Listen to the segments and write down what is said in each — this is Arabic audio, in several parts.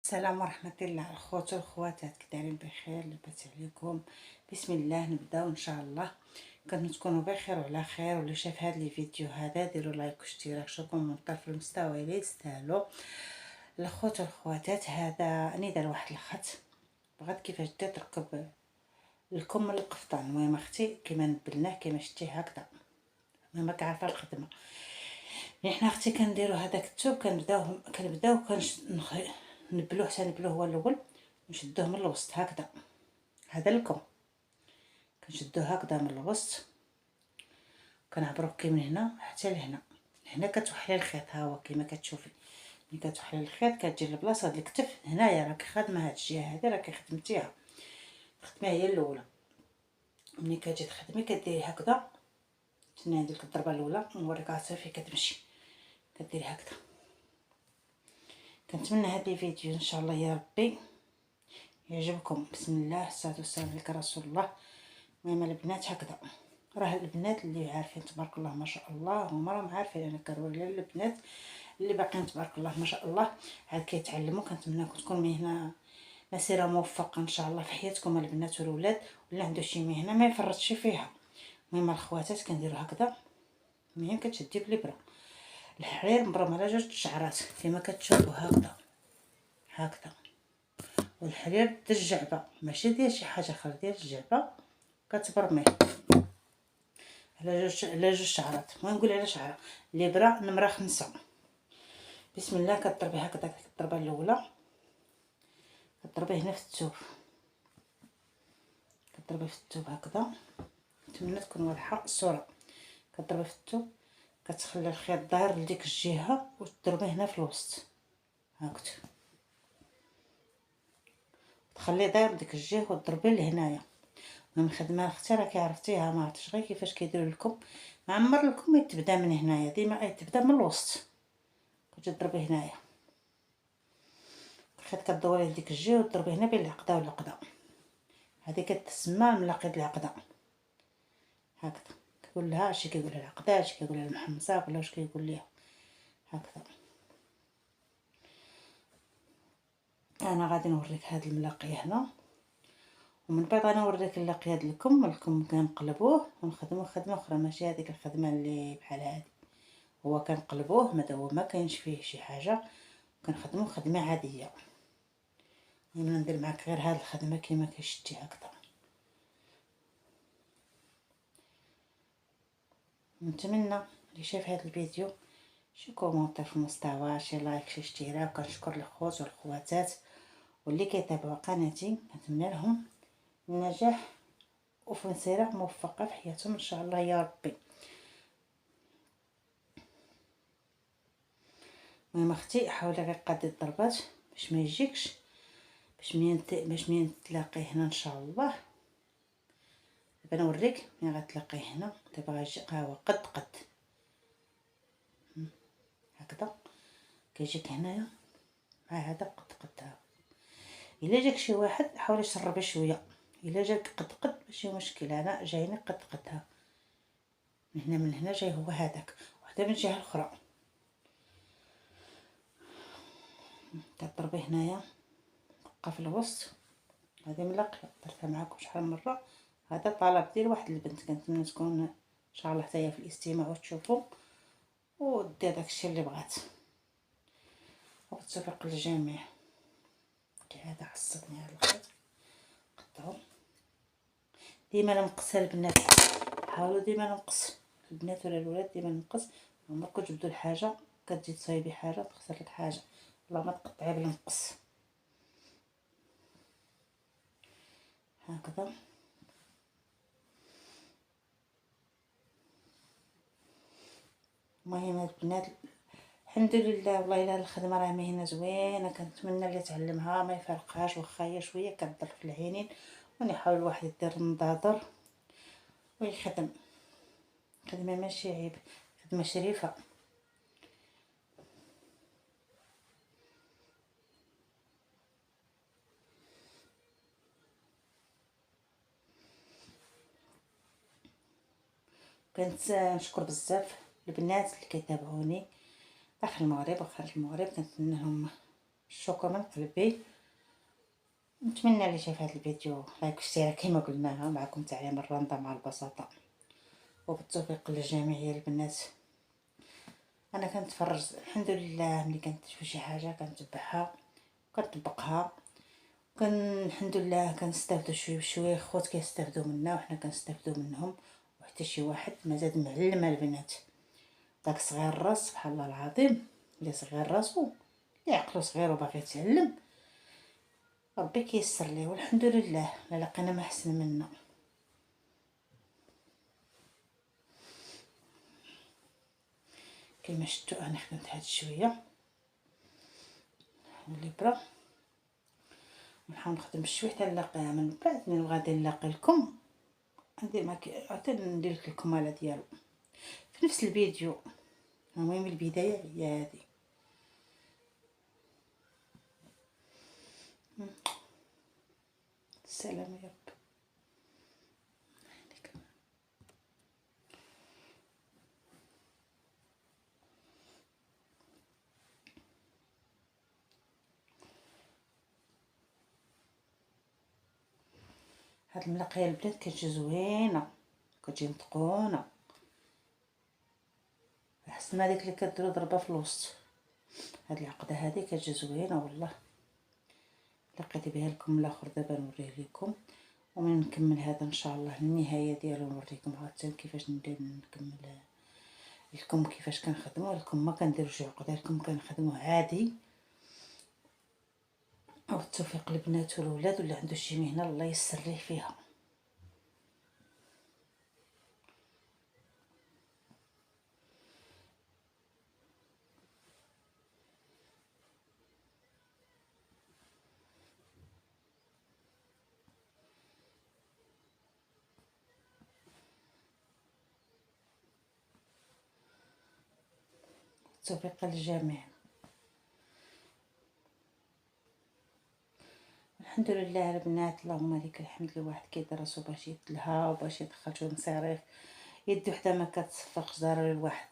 السلام ورحمة الله الخوت والخواتات، كي دايرين بخير؟ لاباس عليكم؟ بسم الله نبداو ان شاء الله. كنتمنى تكونوا بخير وعلى خير. واللي شاف هذا الفيديو هذا ديروا لايك واشتراك، شوفوا من طرف المستوى اللي يستاهلوا. الخوت والخواتات، هذا اني دار واحد الخط بغات كيفاش تركب الكم القفطان. المهم اختي كيما نبلناه كيما شتي هكذا، ما كعارفه الخدمه. يعني حنا اختي كنديروا هذاك الثوب كنبداو نبلوه حتى نبلوه هو الاول، نشدوه من الوسط هكذا. هذا الكم كنشدوه هكذا من الوسط، كنعبرو كي من هنا حتى لهنا. هنا كتوحلي الخيط، ها هو كيما كتشوفي. ملي كتوحلي الخيط كتجي لبلاصه د الكتف هنايا، راكي خادمه هاد الجهه هادي راكي خدمتيها، الخدمه هي الاولى. ملي كتجي تخدمي كديري هكذا. تناهي ديك الضربه الاولى نوريك صافي كتمشي، كديري هكذا. كنتمنى هذا الفيديو ان شاء الله يا ربي يعجبكم. بسم الله، الصلاه والسلام عليك رسول الله. المهم البنات هكذا، راه البنات اللي عارفين تبارك الله ما شاء الله هما راهم عارفين. انا كنوري البنات اللي باقيين تبارك الله ما شاء الله عاد كيتعلموا. كنتمنىكم تكون مهنه مسيره موفقه ان شاء الله في حياتكم البنات والولاد، واللي عنده شي مهنه ما يفرطش فيها. المهم الخواتات كنديروا هكذا. المهم كتشدي بالابره الحرير مبرم على جوج شعرات كما كتشوفوا هكذا هكذا. والحرير ديال الجعبه ماشي ديال شي حاجه اخرى، ديال الجعبه كتبرميه على جوج شعرات. المهم نقول على شعره الابره نمره 5. بسم الله. كضربي هكذا الضربه الاولى، كضربي هنا في الثوب، كضربي في الثوب هكذا. نتمنى تكون واضحه الصوره. كضربي في الثوب، كتخلي الخيط داير لديك الجهه وتضربي هنا في الوسط هكذا، تخليه داير لديك الجهه وتضربي لهنايا. من خدمه اختي راكي عرفتيها، ما عرفتش غير كيفاش كيديروا لكم. معمر لكم يتبدا من هنايا، ديما يتبدا من الوسط. كتضربي هنايا الخيط، كدوري لديك الجهه وتضربي هنا بين العقده والعقده. هذه كتسمى ملاقيد العقده هكذا. كيقول لها اش كيقول لها العقده، اش كيقول لها المحمصه، ولا واش كيقول لها هكذا. انا غادي نوريك هذا الملاقيه هنا، ومن بعد غنوريك نلاقي هذا الكم كنقلبوه ونخدموه خدمه اخرى، ماشي هذيك الخدمه اللي بحال هذه. هو كنقلبوه ما كاينش فيه شي حاجه، كنخدموه خدمه عاديه. انا ندير معك غير هذه الخدمه كما كشتي هكذا. نتمنى اللي شاف هذا الفيديو شي كومونتير في المستوى، شي لايك، شي اشتراك. كنشكر الخوت والخواتات واللي كيتابعوا قناتي، كنتمنى لهم النجاح وفي مسيره موفقه في حياتهم ان شاء الله يا ربي. المهم اختي حاولي غير قادي الضربات باش ما يجيكش، باش منين تلاقيه هنا ان شاء الله. دابا نوريك ملي غتلاقيه هنا. دابا غيجي ها هو قد هكذا كيجيك هنايا مع هذا قد ها. الا جاك شي واحد حاولي تشربي شويه. الا جاك قد ماشي مشكل، انا جايني قد ها من هنا جاي هو هذاك، وحده من الجهه الاخرى. كضربي هنايا بقى في الوسط. هذه ملاقيه درتها معكم شحال من مره. هذا طلب ديال واحد البنت، كنتمنى تكون ان شاء الله حتى هي في الاستماع وتشوفوا ودير داكشي اللي بغات. وبالتوفيق للجميع. هذا عصبني هذا الخيط قطعو. ديما نقص البنات، حاولوا ديما نقص البنات ولا الولاد، ديما نقص. عمركم تجبدوا الحاجه كتجي تصايبي حاجه تخسر لك حاجه، والله ما تقطعي بلا نقص هكذا. المهم البنات الحمد لله والله الا الخدمه راه مهنه زوينه. كنتمنى اللي تعلمها ما يفرقهاش، واخا هي شويه كضر في العينين. ونحاول الواحد يدير النظاظر ويخدم خدمه ماشي عيب، خدمه شريفه. كنت نشكر بزاف البنات اللي كيتابعوني داخل المغرب وخارج المغرب. كنتمنى لهم شكرا من قلبي. نتمنى اللي شاف هذا الفيديو لايك واشتراك كما قلناها معكم تعليم الرنده مع البساطه، وبالتوفيق للجميع يا البنات. انا كنتفرج الحمد لله، ملي كنشوف شي حاجه كنتبعها وكنطبقها، الحمد لله كنستافدوا شويه بشويه، خوت كيستافدوا منا وحنا كنستافدوا منهم، وحتى شي واحد ما زاد معلم البنات. داك صغير الراس سبحان الله العظيم، اللي صغير راسو اللي عقلو صغير وباغي يتعلم ربي كيسر ليه، والحمد لله لا لقينا ما احسن منا. كما شفتوا انا خدمت هاد شويه الابره، نحاول نخدم شويه حتى نلاقيها، من بعد من غادي نلاقي لكم ندير معك حتى ندير لك الكماله ديالو في نفس الفيديو. المهم البدايه هي هذه. السلام يا رب. هاد الملقيه البنات كتجي زوينه، كتجي متقونه، احسن ما ديك اللي كديرو ضربه في الوسط. هاد العقده هادي كتجي زوينه والله. لقيت بها لكم الاخر دابا نوريه لكم، ومن نكمل هذا ان شاء الله النهايه ديالو نوريكم عاوتاني كيفاش ندير نكمل لكم كيفاش كنخدموا لكم. ما كنديروش عقده لكم، كنخدموا عادي. والتوفيق للبنات والولاد، واللي عنده شي مهنه الله يسر ليه فيها. التوفيق للجميع. الحمد لله البنات، اللهم لك الحمد. الواحد كيدرس باش يتلها وباش يدخل شويه مصاريف، يدو حتى ما كتصفقش ضروري الواحد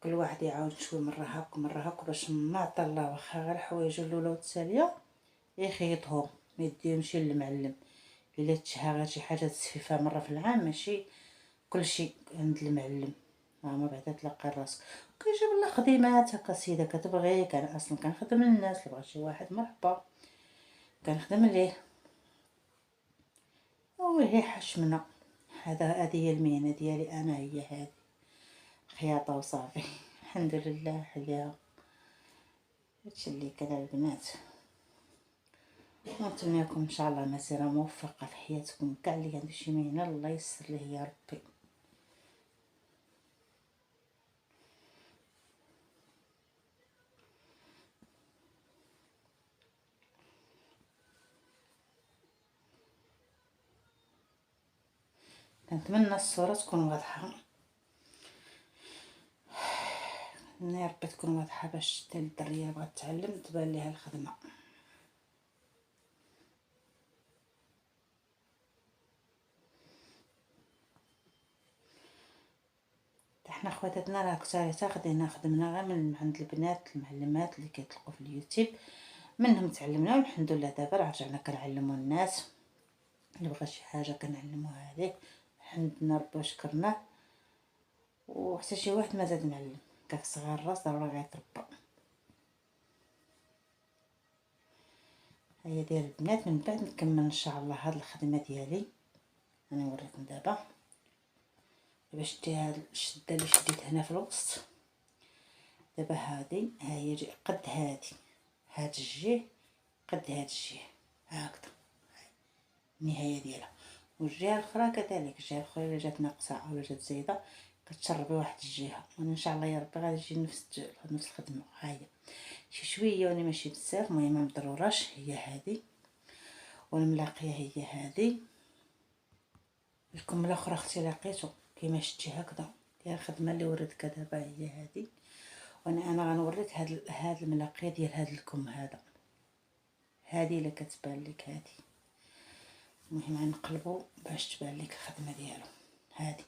كل واحد يعاود شويه مره هاك ومره هاك باش ما عطى الله. واخا غير حوايج الاولى والتاليه يخيطهم ما يديهمش للمعلم. الا تشها غير شي حاجه تسفيفها مره في العام، ماشي كلشي عند المعلم. ما بعدا تلقى راسك كيجيب لنا خدمات هكا سيده كتبغي. كان اصلا كنخدم للناس، اللي بغى شي واحد مرحبا كنخدم ليه، وهي حشمنا. هذه هي المهنه ديالي انا، هي هذه خياطه وصافي. الحمد لله عليها. هادشي اللي كان البنات. ونتمنى لكم ان شاء الله مسيره موفقه في حياتكم كاع. اللي عنده شي مهنه الله يسر ليه يا ربي. كنتمنى الصوره تكون واضحه، يا ربي تكون واضحه باش حتى الدريه اللي بغات تعلم تبان ليها الخدمه. احنا خواتاتنا راه كثار خدينا خدمنا غير من عند البنات المعلمات اللي كيطلقوا في اليوتيوب، منهم تعلمنا والحمد لله. دابا راه رجعنا كنعلموا الناس، اللي بغى شي حاجه كنعلموها عليه. حمدنا ربي وشكرناه، وحتى شي واحد ما زاد معلم. داك صغار الراس ضروري غيتربى. هيا ديال البنات، من بعد نكمل ان شاء الله هاد الخدمه ديالي. انا نوريكم دابا شتي هاد الشده اللي شديت هنا في الوسط. دابا هادي ها هي قد هادي، هاد الجهه قد هاد الجهه هكذا النهايه ديالها. والجهه الاخرى كذلك، الجهه الاخرى الا جات ناقصه او جات زايده كتشربي واحد الجهه. وانا ان شاء الله يا ربي غادي تجي نفس الخدمه. ها هي شي شويه وانا ماشي بزاف، المهم ما مضروراش. هي هذه، والملاقيه هي هذه. الكم الاخرى اختي لقيتو كيما شتي هكذا ديال الخدمه اللي وريتك دابا هي هذه. وانا غنوريك هاد الملاقيه ديال هاد الكم هذا. هذه اللي كتبان لك هذه. المهم غنقلبو باش تبان لك الخدمه ديالو. هذه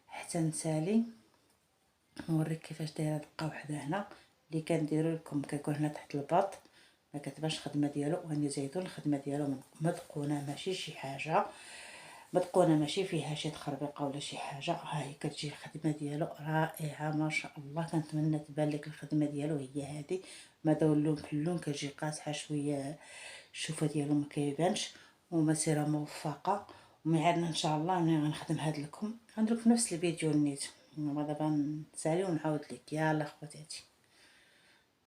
حتى نسالي نوريك كيفاش دايره دقه وحده هنا اللي كنديروا لكم كيكون هنا تحت الباط ما كتبانش الخدمه ديالو، وهاني زيتون الخدمه ديالو متقونه، ماشي شي حاجه متقونه، ماشي فيها شي تخربيقه ولا شي حاجه. ها هي كتجي الخدمه ديالو رائعه ما شاء الله. كنتمنى تبان لك الخدمه ديالو هي هذه، ما داو اللون في اللون، كتجي قاصحه شويه، الشوفه ديالو ما كيبانش. ومسيره موفقه، وميعادنا ان شاء الله ملي غنخدم هاد لكم غندير في نفس الفيديو نيت. دابا نسالي ونعاود لك. يلا خواتاتي.